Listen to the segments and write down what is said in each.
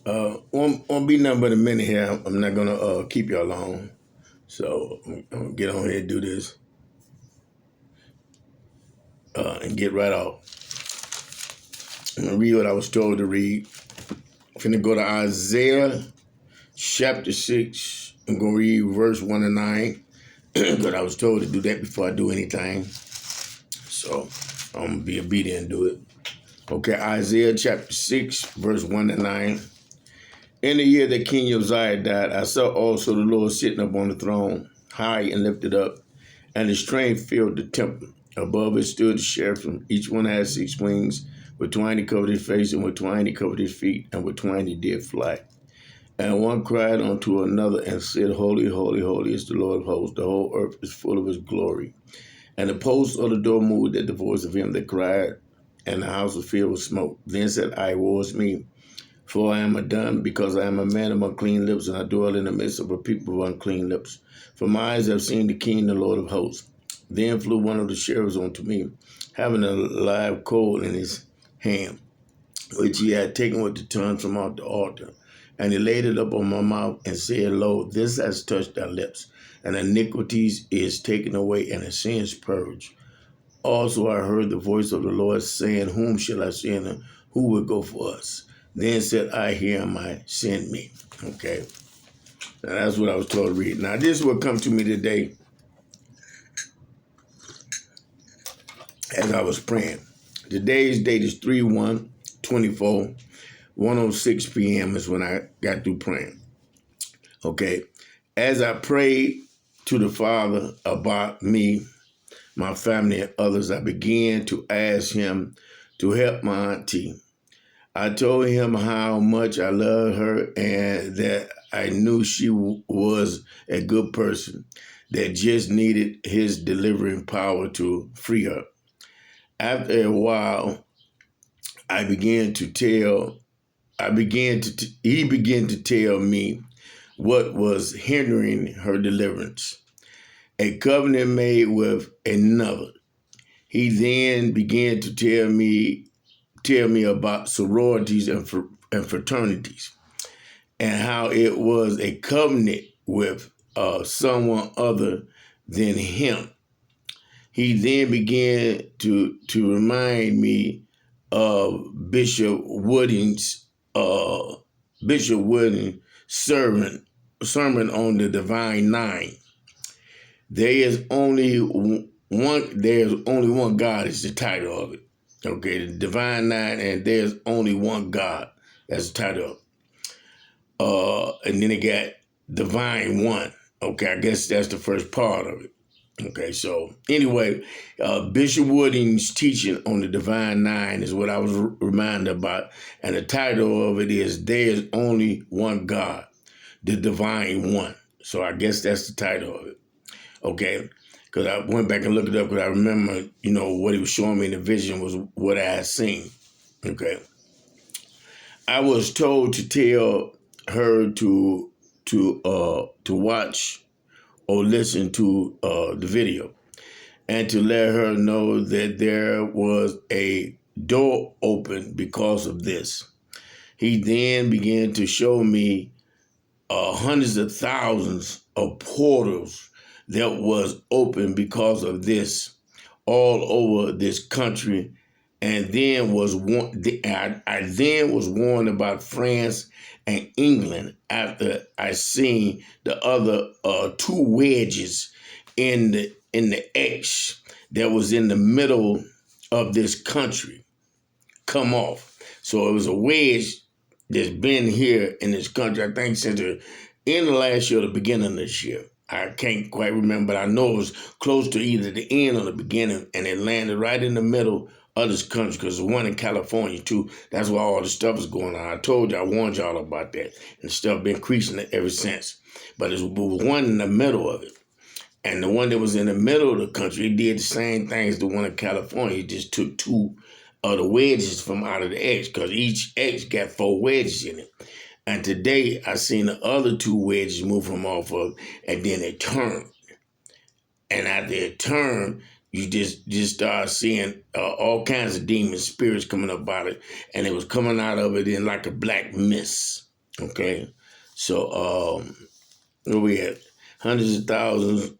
Won't be nothing but a minute here. I'm not gonna keep y'all long. So I'm gonna get on here and do this and get right off. I'm gonna read what I was told to read. I'm finna go to Isaiah chapter 6. I'm gonna read verse 1 and 9. Because I was told to do that before I do anything. So I'm gonna be obedient and do it. Okay, Isaiah chapter 6, verse 1 and 9. In the year that King Uzziah died, I saw also the Lord sitting up on the throne, high and lifted up, and his train filled the temple. Above it stood the seraphim. Each one had 6 wings. With 20 covered his face, and with 20 covered his feet, and with 20 did fly. And one cried unto another and said, Holy, holy, holy is the Lord of hosts. The whole earth is full of his glory. And the posts of the door moved at the voice of him that cried, and the house was filled with smoke. Then said I, woe is me, for I am undone, because I am a man of unclean lips, and I dwell in the midst of a people of unclean lips. For my eyes have seen the King, the Lord of hosts. Then flew one of the sheriffs unto me, having a live coal in his hand, which he had taken with the tongue from off the altar. And he laid it up on my mouth and said, Lo, this has touched thy lips, and iniquities is taken away, and the sins purged. Also I heard the voice of the Lord saying, Whom shall I send, and who will go for us? Then said I, Here am I, send me. Okay. Now that's what I was told to read. Now this will come to me today as I was praying. Today's date is 3/1/24. 1:06 p.m. is when I got through praying. Okay. As I prayed to the Father about me, my family, and others, I began to ask him to help my auntie. I told him how much I loved her and that I knew she was a good person that just needed his delivering power to free her. After a while, he began to tell me what was hindering her deliverance. A covenant made with another. He then began to tell me about sororities and fraternities, and how it was a covenant with someone other than him. He then began to remind me of Bishop Wooding's sermon on the Divine Nine. There's only one God is the title of it. Okay, the Divine Nine, and there's only one God. That's the title of it. And then it got Divine One. Okay, I guess that's the first part of it. Okay, so anyway, Bishop Wooding's teaching on the Divine Nine is what I was reminded about. And the title of it is There's Only One God, the Divine One. So I guess that's the title of it. Okay, because I went back and looked it up because I remember, what he was showing me in the vision was what I had seen. Okay. I was told to tell her to watch or listen to the video, and to let her know that there was a door open because of this. He then began to show me hundreds of thousands of portals that was open because of this all over this country. And then I then was warned about France and England after I seen the other two wedges in the X that was in the middle of this country come off. So it was a wedge that's been here in this country, I think, since the end of last year or the beginning of this year. I can't quite remember, but I know it was close to either the end or the beginning, and it landed right in the middle of this country, because there's one in California, too. That's why all the stuff is going on. I told you, I warned y'all about that, and stuff been increasing ever since. But there was one in the middle of it. And the one that was in the middle of the country, it did the same thing as the one in California. It just took two of the wedges from out of the X, because each X got 4 wedges in it. And today, I seen the other 2 wedges move from off of, and then it turned. And after it turned, you just start seeing all kinds of demon spirits coming up out of it. And it was coming out of it in like a black mist. Okay, so where we at? Hundreds of thousands,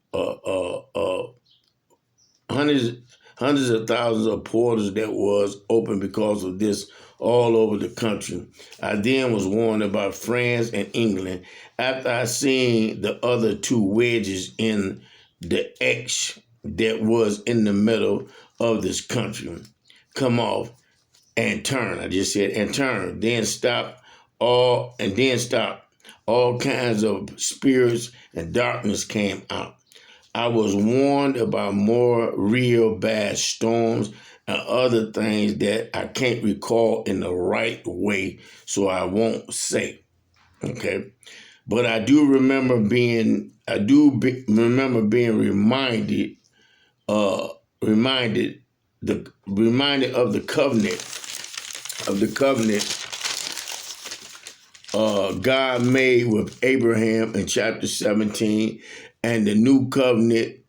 hundreds, hundreds of thousands of portals that was open because of this all over the country. I then was warned about France and England after I seen the other two wedges in the X that was in the middle of this country come off and turn. I just said and turn, then stop. All kinds of spirits and darkness came out. I was warned about more real bad storms and other things that I can't recall in the right way, so I won't say. Okay, but remember being uh, reminded reminded of the covenant God made with Abraham in chapter 17, and the new covenant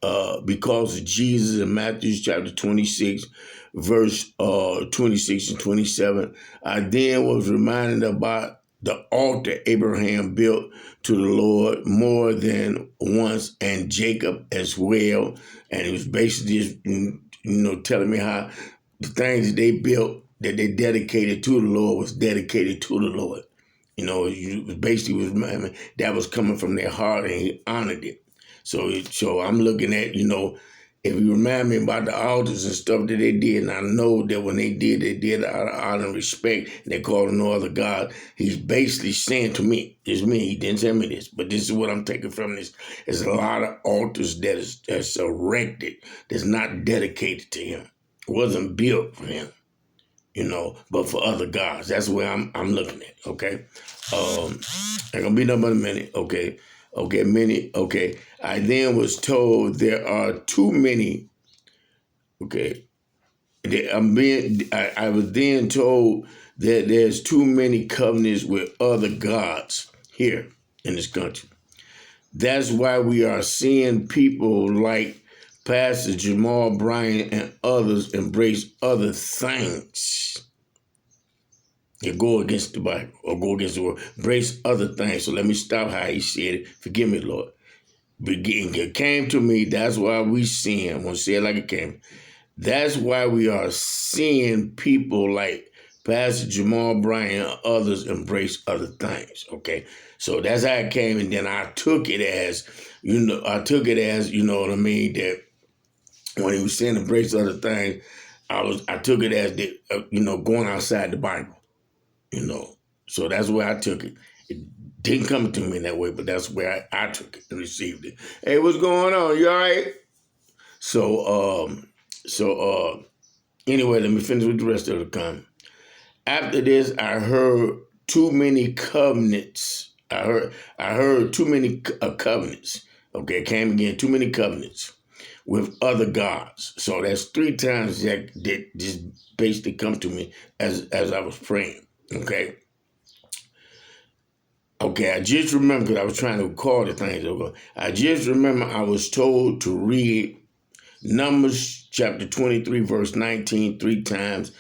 because of Jesus in Matthew chapter 26, verse 26 and 27. I then was reminded about the altar Abraham built to the Lord more than once, and Jacob as well. And it was basically just, telling me how the things that they built that they dedicated to the Lord was dedicated to the Lord. That was coming from their heart, and he honored it. So I'm looking at, if you remind me about the altars and stuff that they did, and I know that when they did it out of honor and respect, and they called no other God. He's basically saying to me, it's me, he didn't tell me this, but this is what I'm taking from this. There's a lot of altars that's erected, that's not dedicated to him. It wasn't built for him. But for other gods. That's where I'm looking at, okay? Ain't gonna be no but a minute, okay? Okay. I then was told there are too many, okay? I was then told that there's too many covenants with other gods here in this country. That's why we are seeing people like Pastor Jamal Bryant and others embrace other things. You go against the Bible or go against the word. Embrace other things. So let me stop how he said it. Forgive me, Lord. It came to me. That's why we sin. I'm going to say it like it came. That's why we are seeing people like Pastor Jamal Bryant and others embrace other things. Okay. So that's how it came. And then I took it as, you know what I mean? That when he was saying embrace other things, I took it as, going outside the Bible. So that's where I took it. It didn't come to me in that way, but that's where I took it and received it. Hey, what's going on? You all right? So anyway, let me finish with the rest of the comment. After this, I heard too many covenants. I heard too many covenants. Okay, it came again, too many covenants with other gods. So that's 3 times that just basically come to me as I was praying. Okay, I just remember, because I was trying to recall the things. I just remember I was told to read Numbers chapter 23, verse 19 3 times,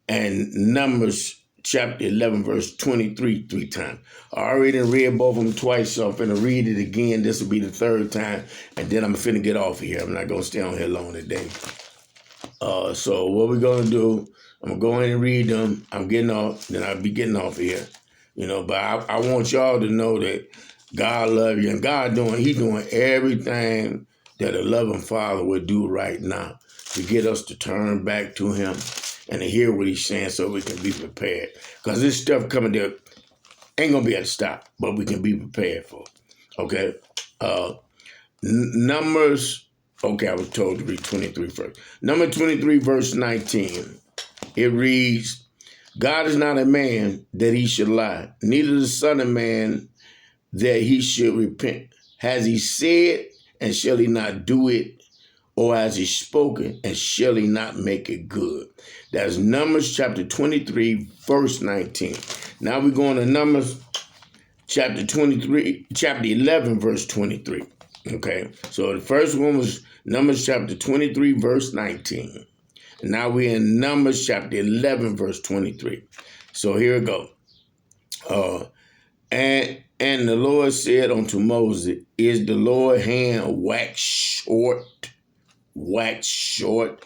and Numbers chapter 11, verse 23 3 times. I already read both of them twice, so I'm finna read it again. This will be the 3rd time, and then I'm finna get off of here. I'm not gonna stay on here long today. So what we're gonna do, I'm gonna go in and read them. I'm getting off, then I'll be getting off of here. But I want y'all to know that God loves you, and He's doing everything that a loving father would do right now to get us to turn back to him and to hear what he's saying so we can be prepared. Because this stuff coming there ain't gonna be able to stop, but we can be prepared for it. Okay? Numbers, I was told to read 23 first. Number 23, verse 19. It reads, God is not a man that he should lie, neither the son of man that he should repent. Has he said, and shall he not do it? Or has he spoken, and shall he not make it good? That's Numbers chapter 23, verse 19. Now we're going to Numbers chapter 11, verse 23. Okay, so the first one was Numbers chapter 23, verse 19. And now we're in Numbers chapter 11, verse 23. So here we go. And the Lord said unto Moses, is the Lord's hand waxed short? Waxed short?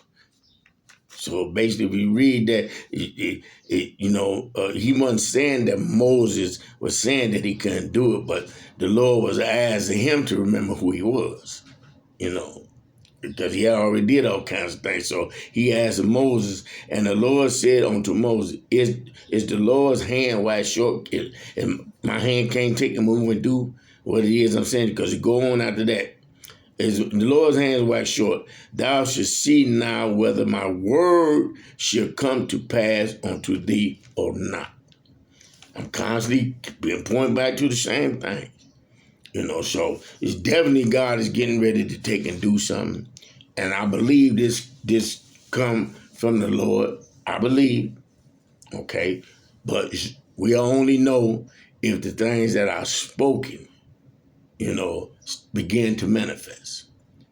So basically, if you read that, he wasn't saying that Moses was saying that he couldn't do it, but the Lord was asking him to remember who he was, because he already did all kinds of things. So he asked Moses, and the Lord said unto Moses, is the Lord's hand waxed short? And my hand can't take and move and do what it is I'm saying, because it go on after that. Is the Lord's hands waxed short. Thou shalt see now whether my word shall come to pass unto thee or not. I'm constantly being pointing back to the same thing. So it's definitely God is getting ready to take and do something. And I believe this come from the Lord. I believe. Okay. But we only know if the things that are spoken, begin to manifest,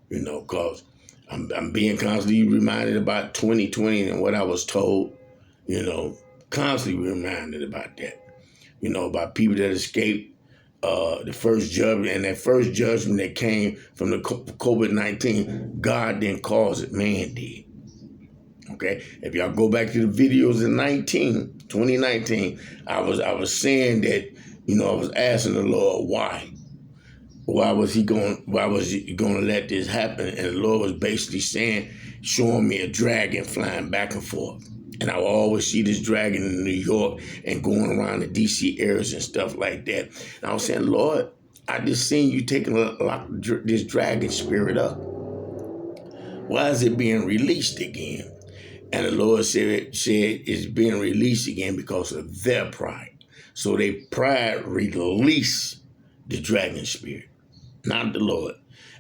because I'm being constantly reminded about 2020 and what I was told, constantly reminded about that, about people that escaped the first judgment, and that first judgment that came from the COVID-19, God didn't cause it, man did. Okay, if y'all go back to the videos in 2019, I was saying that, I was asking the Lord why. Why was he going to let this happen? And the Lord was basically showing me a dragon flying back and forth. And I will always see this dragon in New York and going around the DC areas and stuff like that. And I was saying, Lord, I just seen you taking this dragon spirit up. Why is it being released again? And the Lord said it's being released again because of their pride. So their pride released the dragon spirit, not the Lord.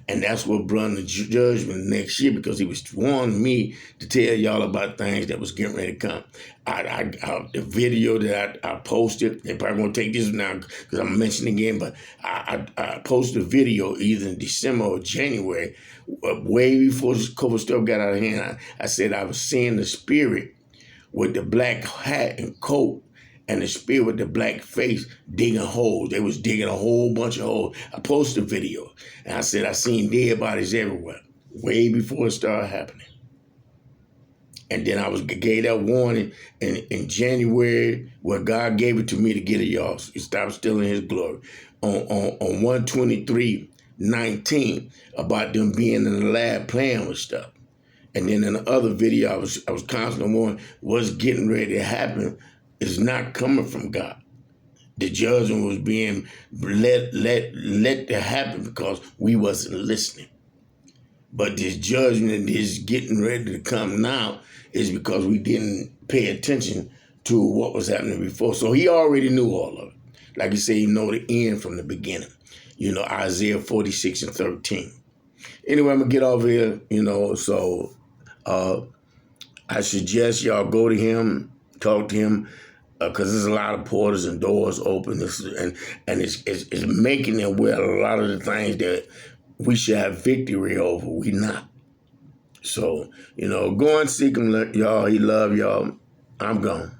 And that's what brought the judgment next year, because he was warning me to tell y'all about things that was getting ready to come. The video that I posted, they probably won't take this now because I'm mentioning again, but I posted a video either in December or January, way before this COVID stuff got out of hand. I said I was seeing the spirit with the black hat and coat, and the spirit with the black face digging holes. They was digging a whole bunch of holes. I posted a video, and I said I seen dead bodies everywhere, way before it started happening. And then I gave that warning in January, where God gave it to me to get it, y'all. Stop stealing his glory. On 123:19, about them being in the lab playing with stuff. And then in the other video, I was constantly warning what's getting ready to happen is not coming from God. The judgment was being let to happen because we wasn't listening. But this judgment that is getting ready to come now is because we didn't pay attention to what was happening before. So he already knew all of it. Like you say, he know the end from the beginning. Isaiah 46:13. Anyway, I'm going to get off here, so I suggest y'all go to him, talk to him, because there's a lot of portals and doors open, and it's making it where a lot of the things that we should have victory over, we not. So, go and seek him, y'all. He love y'all. I'm gone.